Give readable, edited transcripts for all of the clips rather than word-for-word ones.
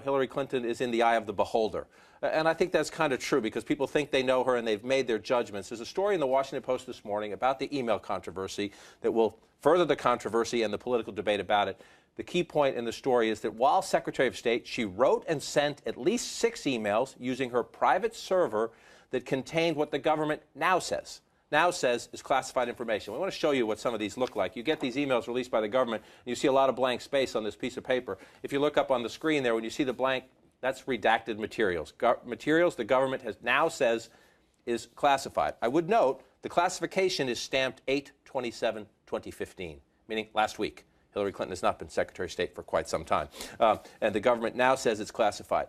Hillary Clinton is in the eye of the beholder. And I think that's kind of true because people think they know her and they've made their judgments. There's a story in the Washington Post this morning about the email controversy that will further the controversy and the political debate about it. The key point in the story is that while Secretary of State, she wrote and sent at least 6 emails using her private server that contained what the government now says is classified information. We want to show you what some of these look like. You get these emails released by the government, and you see a lot of blank space on this piece of paper. If you look up on the screen there, when you see the blank, that's redacted materials. Materials the government now says is classified. I would note the classification is stamped 8/27/2015, meaning last week. Hillary Clinton has not been Secretary of State for quite some time. And the government now says it's classified.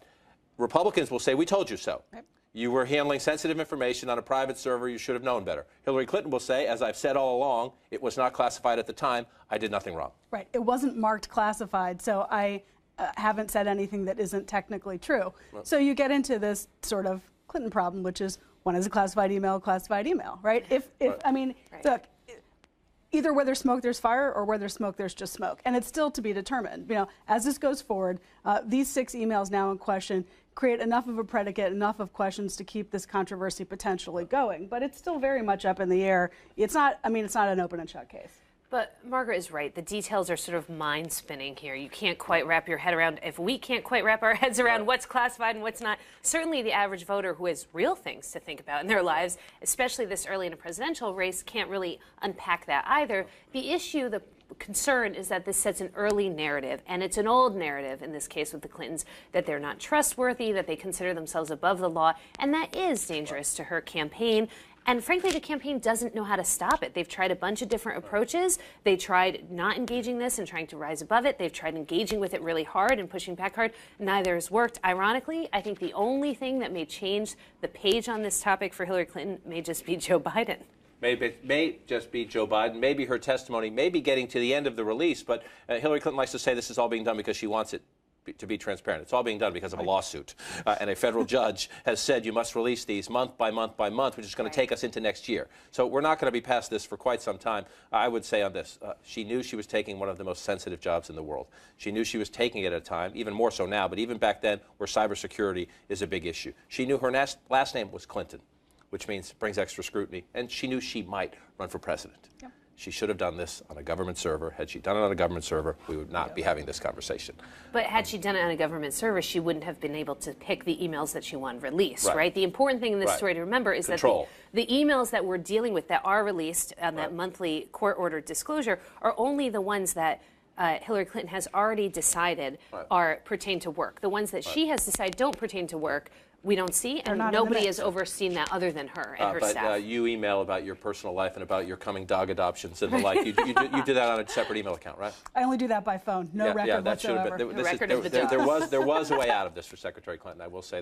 Republicans will say, we told you so. Yep. You were handling sensitive information on a private server. You should have known better. Hillary Clinton will say, as I've said all along, it was not classified at the time. I did nothing wrong. Right. It wasn't marked classified, so I haven't said anything that isn't technically true. Well, so you get into this sort of Clinton problem, which is when is a classified email, right? I mean, right. Look, either where there's smoke, there's fire, or where there's smoke, there's just smoke. And it's still to be determined. You know, as this goes forward, these 6 emails now in question create enough of a predicate, enough of questions to keep this controversy potentially going. But it's still very much up in the air. It's not, I mean, it's not an open and shut case. But Margaret is right. The details are sort of mind-spinning here. You can't quite wrap your head around, if we can't quite wrap our heads around what's classified and what's not, certainly the average voter who has real things to think about in their lives, especially this early in a presidential race, can't really unpack that either. The issue, the concern is that this sets an early narrative, and it's an old narrative in this case with the Clintons, that they're not trustworthy, that they consider themselves above the law, and that is dangerous to her campaign. And frankly, the campaign doesn't know how to stop it. They've tried a bunch of different approaches. They tried not engaging this and trying to rise above it. They've tried engaging with it really hard and pushing back hard. Neither has worked. Ironically, I think the only thing that may change the page on this topic for Hillary Clinton may just be Joe Biden. May just be Joe Biden. Maybe her testimony may be getting to the end of the release, but Hillary Clinton likes to say this is all being done because she wants it to be transparent. It's all being done because of a lawsuit. And a federal judge has said you must release these month by month by month, which is going to take us into next year. So we're not going to be past this for quite some time. I would say on this, she knew she was taking one of the most sensitive jobs in the world. She knew she was taking it at a time, even more so now, but even back then where cybersecurity is a big issue. She knew her last name was Clinton, which means brings extra scrutiny, and she knew she might run for president. Yep. She should have done this on a government server. Had she done it on a government server, we would not be having this conversation. But had she done it on a government server, she wouldn't have been able to pick the emails that she wanted released, right? The important thing in this story to remember is that the emails that we're dealing with that are released on that monthly court-ordered disclosure are only the ones that Hillary Clinton has already decided pertain to work. The ones that she has decided don't pertain to work, we don't see, and nobody has overseen that other than her and her staff. But you email about your personal life and about your coming dog adoptions and the like. You do that on a separate email account, right? I only do that by phone. No record whatsoever. There was a way out of this for Secretary Clinton. I will say that.